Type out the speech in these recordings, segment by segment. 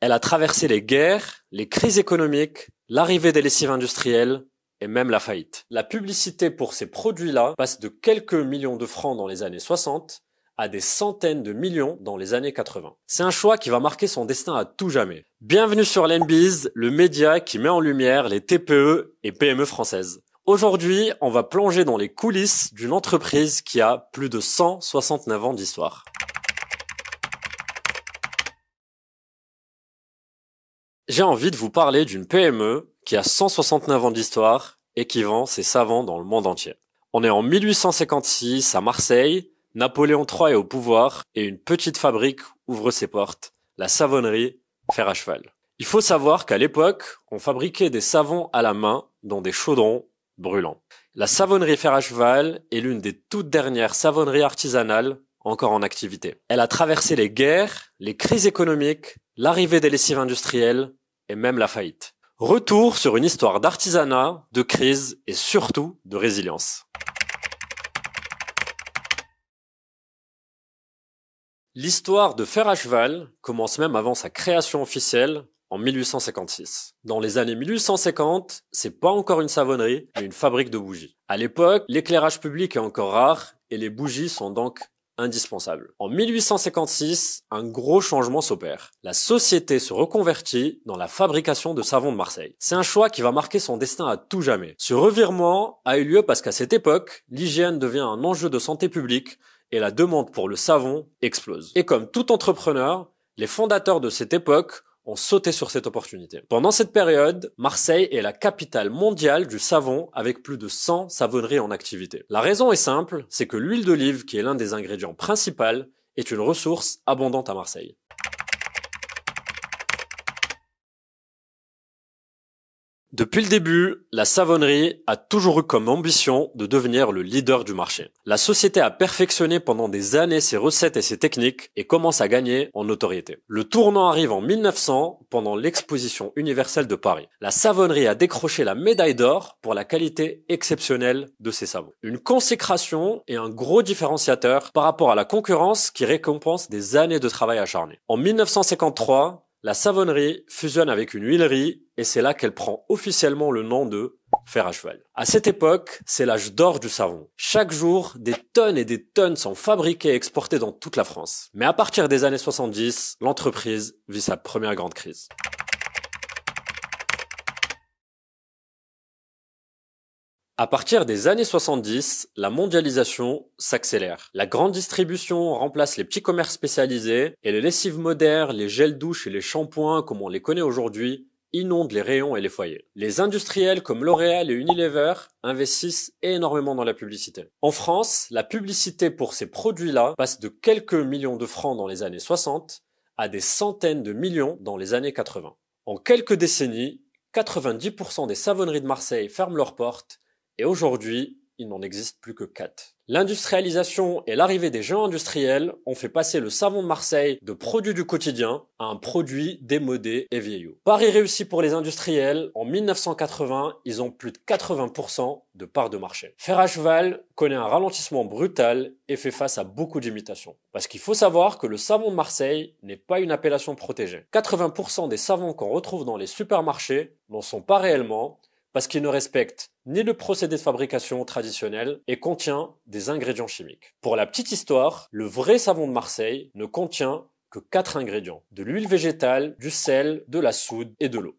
Elle a traversé les guerres, les crises économiques, l'arrivée des lessives industrielles et même la faillite. La publicité pour ces produits-là passe de quelques millions de francs dans les années 60 à des centaines de millions dans les années 80. C'est un choix qui va marquer son destin à tout jamais. Bienvenue sur l'NBiz, le média qui met en lumière les TPE et PME françaises. Aujourd'hui, on va plonger dans les coulisses d'une entreprise qui a plus de 169 ans d'histoire. J'ai envie de vous parler d'une PME qui a 169 ans d'histoire et qui vend ses savons dans le monde entier. On est en 1856 à Marseille, Napoléon III est au pouvoir et une petite fabrique ouvre ses portes, la savonnerie Fer à Cheval. Il faut savoir qu'à l'époque, on fabriquait des savons à la main dans des chaudrons brûlants. La savonnerie Fer à Cheval est l'une des toutes dernières savonneries artisanales encore en activité. Elle a traversé les guerres, les crises économiques, l'arrivée des lessives industrielles et même la faillite. Retour sur une histoire d'artisanat, de crise et surtout de résilience. L'histoire de Fer à Cheval commence même avant sa création officielle en 1856. Dans les années 1850, c'est pas encore une savonnerie, mais une fabrique de bougies. À l'époque, l'éclairage public est encore rare et les bougies sont donc indispensable. En 1856, un gros changement s'opère. La société se reconvertit dans la fabrication de savons de Marseille. C'est un choix qui va marquer son destin à tout jamais. Ce revirement a eu lieu parce qu'à cette époque, l'hygiène devient un enjeu de santé publique et la demande pour le savon explose. Et comme tout entrepreneur, les fondateurs de cette époque ont sauté sur cette opportunité. Pendant cette période, Marseille est la capitale mondiale du savon avec plus de 100 savonneries en activité. La raison est simple, c'est que l'huile d'olive, qui est l'un des ingrédients principaux, est une ressource abondante à Marseille. Depuis le début, la savonnerie a toujours eu comme ambition de devenir le leader du marché. La société a perfectionné pendant des années ses recettes et ses techniques et commence à gagner en notoriété. Le tournant arrive en 1900 pendant l'exposition universelle de Paris. La savonnerie a décroché la médaille d'or pour la qualité exceptionnelle de ses savons. Une consécration et un gros différenciateur par rapport à la concurrence qui récompense des années de travail acharné. En 1953, la savonnerie fusionne avec une huilerie et c'est là qu'elle prend officiellement le nom de Fer à Cheval. À cette époque, c'est l'âge d'or du savon. Chaque jour, des tonnes et des tonnes sont fabriquées et exportées dans toute la France. Mais à partir des années 70, l'entreprise vit sa première grande crise. À partir des années 70, la mondialisation s'accélère. La grande distribution remplace les petits commerces spécialisés et les lessives modernes, les gels douche et les shampoings comme on les connaît aujourd'hui inondent les rayons et les foyers. Les industriels comme L'Oréal et Unilever investissent énormément dans la publicité. En France, la publicité pour ces produits-là passe de quelques millions de francs dans les années 60 à des centaines de millions dans les années 80. En quelques décennies, 90% des savonneries de Marseille ferment leurs portes et aujourd'hui, il n'en existe plus que 4. L'industrialisation et l'arrivée des géants industriels ont fait passer le savon de Marseille de produit du quotidien à un produit démodé et vieillot. Pari réussi pour les industriels, en 1980, ils ont plus de 80% de part de marché. Fer à Cheval connaît un ralentissement brutal et fait face à beaucoup d'imitations. Parce qu'il faut savoir que le savon de Marseille n'est pas une appellation protégée. 80% des savons qu'on retrouve dans les supermarchés n'en sont pas réellement, parce qu'il ne respecte ni le procédé de fabrication traditionnel et contient des ingrédients chimiques. Pour la petite histoire, le vrai savon de Marseille ne contient que 4 ingrédients: de l'huile végétale, du sel, de la soude et de l'eau.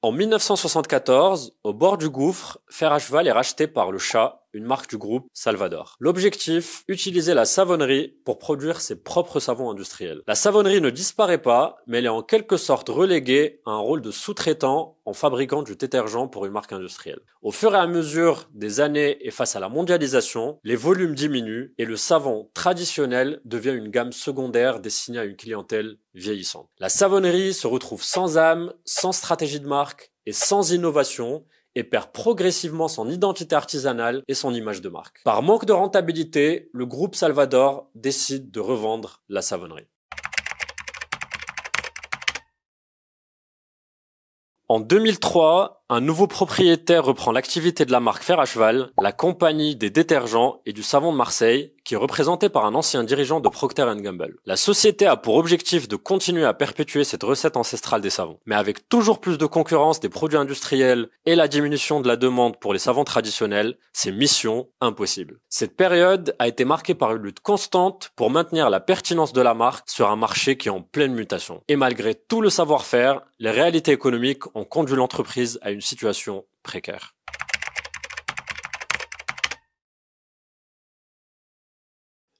En 1974, au bord du gouffre, Fer à Cheval est racheté par le Chat, une marque du groupe Salvador. L'objectif, utiliser la savonnerie pour produire ses propres savons industriels. La savonnerie ne disparaît pas, mais elle est en quelque sorte reléguée à un rôle de sous-traitant en fabriquant du détergent pour une marque industrielle. Au fur et à mesure des années et face à la mondialisation, les volumes diminuent et le savon traditionnel devient une gamme secondaire destinée à une clientèle vieillissante. La savonnerie se retrouve sans âme, sans stratégie de marque et sans innovation, et perd progressivement son identité artisanale et son image de marque. Par manque de rentabilité, le groupe Salvador décide de revendre la savonnerie. En 2003, un nouveau propriétaire reprend l'activité de la marque Fer à Cheval, la compagnie des détergents et du savon de Marseille, qui est représentée par un ancien dirigeant de Procter & Gamble. La société a pour objectif de continuer à perpétuer cette recette ancestrale des savons. Mais avec toujours plus de concurrence des produits industriels et la diminution de la demande pour les savons traditionnels, c'est mission impossible. Cette période a été marquée par une lutte constante pour maintenir la pertinence de la marque sur un marché qui est en pleine mutation. Et malgré tout le savoir-faire, les réalités économiques ont conduit l'entreprise à une situation précaire.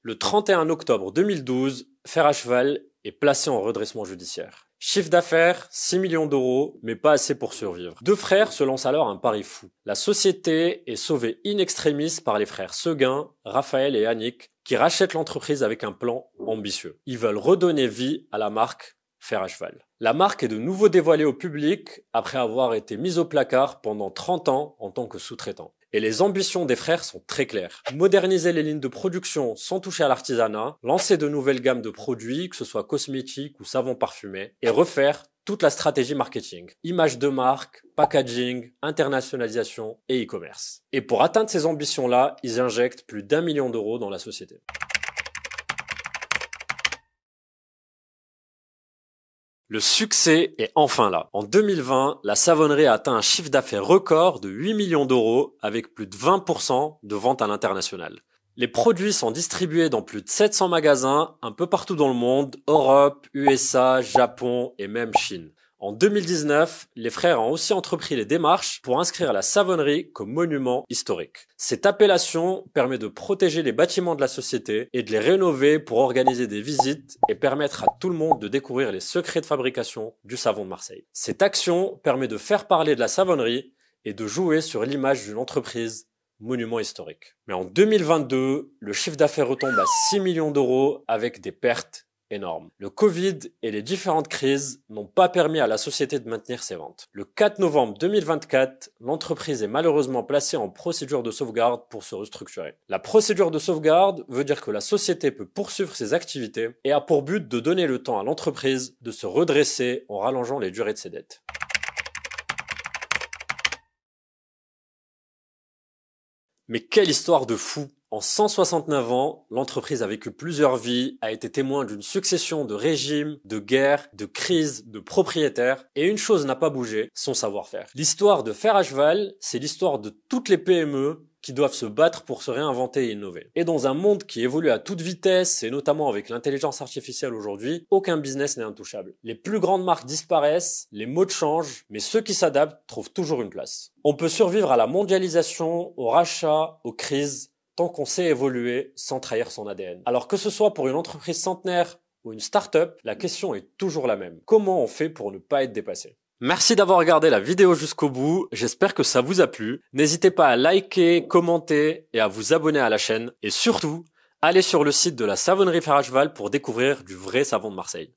Le 31 octobre 2012, Fer à Cheval est placé en redressement judiciaire. Chiffre d'affaires, 6 millions d'euros, mais pas assez pour survivre. Deux frères se lancent alors un pari fou. La société est sauvée in extremis par les frères Seguin, Raphaël et Annick, qui rachètent l'entreprise avec un plan ambitieux. Ils veulent redonner vie à la marque Fer à Cheval. La marque est de nouveau dévoilée au public après avoir été mise au placard pendant 30 ans en tant que sous-traitant. Et les ambitions des frères sont très claires. Moderniser les lignes de production sans toucher à l'artisanat, lancer de nouvelles gammes de produits, que ce soit cosmétiques ou savons parfumés, et refaire toute la stratégie marketing. Image de marque, packaging, internationalisation et e-commerce. Et pour atteindre ces ambitions-là, ils injectent plus d'1 million d'euros dans la société. Le succès est enfin là. En 2020, la savonnerie a atteint un chiffre d'affaires record de 8 millions d'euros avec plus de 20% de ventes à l'international. Les produits sont distribués dans plus de 700 magasins un peu partout dans le monde, Europe, USA, Japon et même Chine. En 2019, les frères ont aussi entrepris les démarches pour inscrire la savonnerie comme monument historique. Cette appellation permet de protéger les bâtiments de la société et de les rénover pour organiser des visites et permettre à tout le monde de découvrir les secrets de fabrication du savon de Marseille. Cette action permet de faire parler de la savonnerie et de jouer sur l'image d'une entreprise monument historique. Mais en 2022, le chiffre d'affaires retombe à 6 millions d'euros avec des pertes énorme. Le Covid et les différentes crises n'ont pas permis à la société de maintenir ses ventes. Le 4 novembre 2024, l'entreprise est malheureusement placée en procédure de sauvegarde pour se restructurer. La procédure de sauvegarde veut dire que la société peut poursuivre ses activités et a pour but de donner le temps à l'entreprise de se redresser en rallongeant les durées de ses dettes. Mais quelle histoire de fou! En 169 ans, l'entreprise a vécu plusieurs vies, a été témoin d'une succession de régimes, de guerres, de crises, de propriétaires, et une chose n'a pas bougé, son savoir-faire. L'histoire de Fer à Cheval, c'est l'histoire de toutes les PME qui doivent se battre pour se réinventer et innover. Et dans un monde qui évolue à toute vitesse, et notamment avec l'intelligence artificielle aujourd'hui, aucun business n'est intouchable. Les plus grandes marques disparaissent, les modes changent, mais ceux qui s'adaptent trouvent toujours une place. On peut survivre à la mondialisation, au rachat, aux crises, tant qu'on sait évoluer sans trahir son ADN. Alors que ce soit pour une entreprise centenaire ou une start-up, la question est toujours la même. Comment on fait pour ne pas être dépassé ? Merci d'avoir regardé la vidéo jusqu'au bout, j'espère que ça vous a plu. N'hésitez pas à liker, commenter et à vous abonner à la chaîne. Et surtout, allez sur le site de la savonnerie Fer à Cheval pour découvrir du vrai savon de Marseille.